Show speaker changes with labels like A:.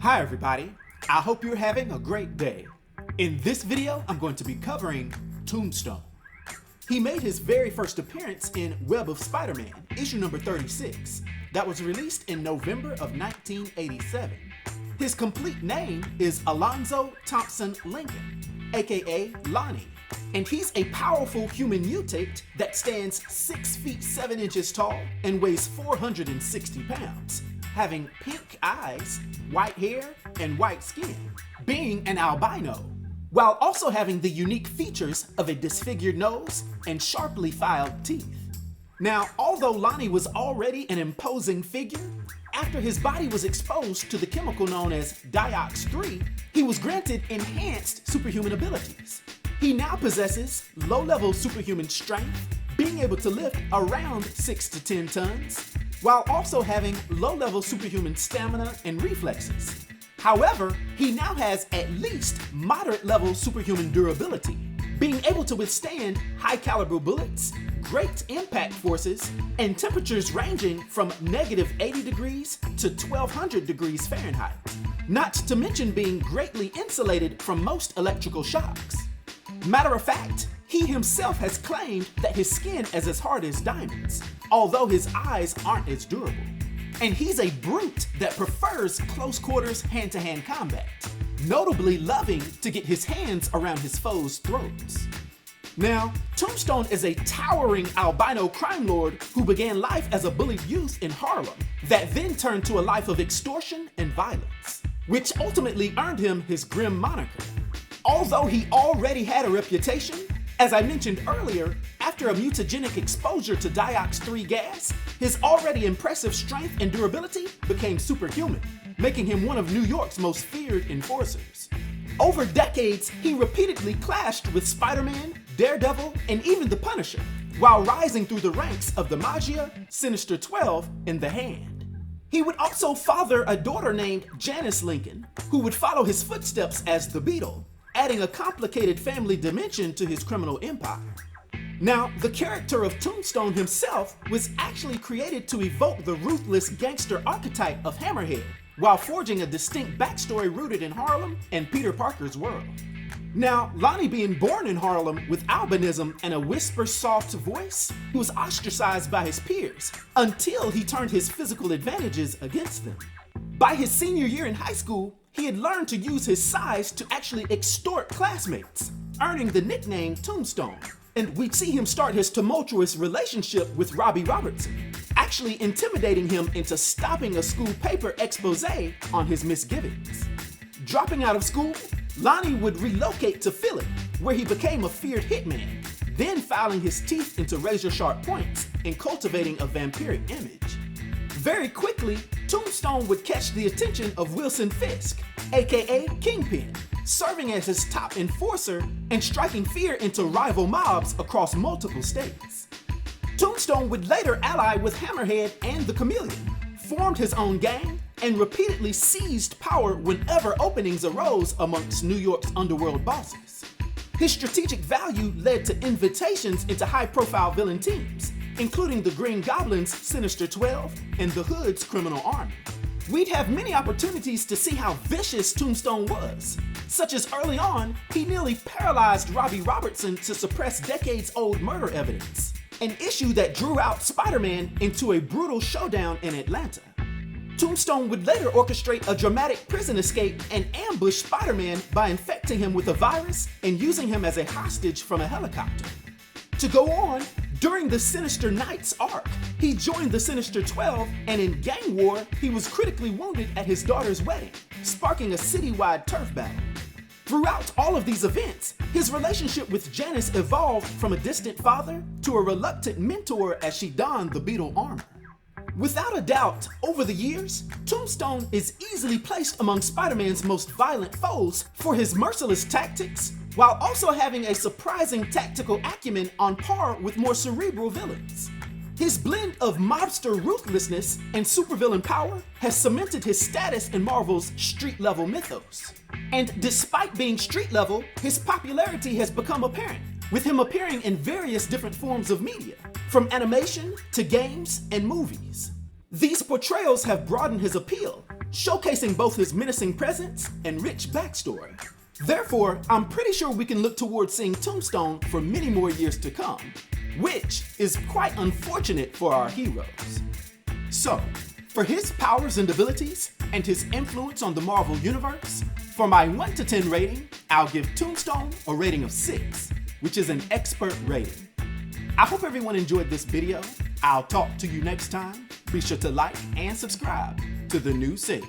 A: Hi everybody, I hope you're having a great day. In this video, I'm going to be covering Tombstone. He made his very first appearance in Web of Spider-Man, issue number 36, that was released in November of 1987. His complete name is Alonzo Thompson Lincoln, aka Lonnie, and he's a powerful human mutate that stands 6 feet 7 inches tall and weighs 460 pounds, having pink eyes, white hair, and white skin, being an albino, while also having the unique features of a disfigured nose and sharply filed teeth. Now, although Lonnie was already an imposing figure, after his body was exposed to the chemical known as Diox-3, he was granted enhanced superhuman abilities. He now possesses low-level superhuman strength, being able to lift around 6 to 10 tons, while also having low-level superhuman stamina and reflexes. However, he now has at least moderate-level superhuman durability, being able to withstand high-caliber bullets, great impact forces, and temperatures ranging from -80 degrees to 1200 degrees Fahrenheit, not to mention being greatly insulated from most electrical shocks. Matter of fact, he himself has claimed that his skin is as hard as diamonds, although his eyes aren't as durable. And he's a brute that prefers close quarters hand-to-hand combat, notably loving to get his hands around his foes' throats. Now, Tombstone is a towering albino crime lord who began life as a bullied youth in Harlem that then turned to a life of extortion and violence, which ultimately earned him his grim moniker. Although he already had a reputation, as I mentioned earlier, after a mutagenic exposure to Diox-3 gas, his already impressive strength and durability became superhuman, making him one of New York's most feared enforcers. Over decades, he repeatedly clashed with Spider-Man, Daredevil, and even the Punisher, while rising through the ranks of the Magia, Sinister 12, and the Hand. He would also father a daughter named Janice Lincoln, who would follow his footsteps as the Beetle, adding a complicated family dimension to his criminal empire. Now, the character of Tombstone himself was actually created to evoke the ruthless gangster archetype of Hammerhead, while forging a distinct backstory rooted in Harlem and Peter Parker's world. Now, Lonnie being born in Harlem with albinism and a whisper-soft voice, he was ostracized by his peers until he turned his physical advantages against them. By his senior year in high school, he had learned to use his size to actually extort classmates, earning the nickname Tombstone. And we'd see him start his tumultuous relationship with Robbie Robertson, actually intimidating him into stopping a school paper expose on his misgivings. Dropping out of school, Lonnie would relocate to Philly, where he became a feared hitman, then filing his teeth into razor-sharp points and cultivating a vampiric image. Very quickly, Tombstone would catch the attention of Wilson Fisk, aka Kingpin, serving as his top enforcer and striking fear into rival mobs across multiple states. Tombstone would later ally with Hammerhead and the Chameleon, formed his own gang, and repeatedly seized power whenever openings arose amongst New York's underworld bosses. His strategic value led to invitations into high-profile villain teams, including the Green Goblin's Sinister 12 and the Hood's Criminal Army. We'd have many opportunities to see how vicious Tombstone was, such as early on, he nearly paralyzed Robbie Robertson to suppress decades-old murder evidence, an issue that drew out Spider-Man into a brutal showdown in Atlanta. Tombstone would later orchestrate a dramatic prison escape and ambush Spider-Man by infecting him with a virus and using him as a hostage from a helicopter. To go on, during the Sinister Knights arc, he joined the Sinister 12, and in gang war, he was critically wounded at his daughter's wedding, sparking a citywide turf battle. Throughout all of these events, his relationship with Janice evolved from a distant father to a reluctant mentor as she donned the Beetle armor. Without a doubt, over the years, Tombstone is easily placed among Spider-Man's most violent foes for his merciless tactics, while also having a surprising tactical acumen on par with more cerebral villains. His blend of mobster ruthlessness and supervillain power has cemented his status in Marvel's street-level mythos. And despite being street-level, his popularity has become apparent, with him appearing in various different forms of media, from animation to games and movies. These portrayals have broadened his appeal, showcasing both his menacing presence and rich backstory. Therefore, I'm pretty sure we can look towards seeing Tombstone for many more years to come, which is quite unfortunate for our heroes. So, for his powers and abilities, and his influence on the Marvel Universe, for my 1 to 10 rating, I'll give Tombstone a rating of 6, which is an expert rating. I hope everyone enjoyed this video. I'll talk to you next time. Be sure to like and subscribe to The New Sage.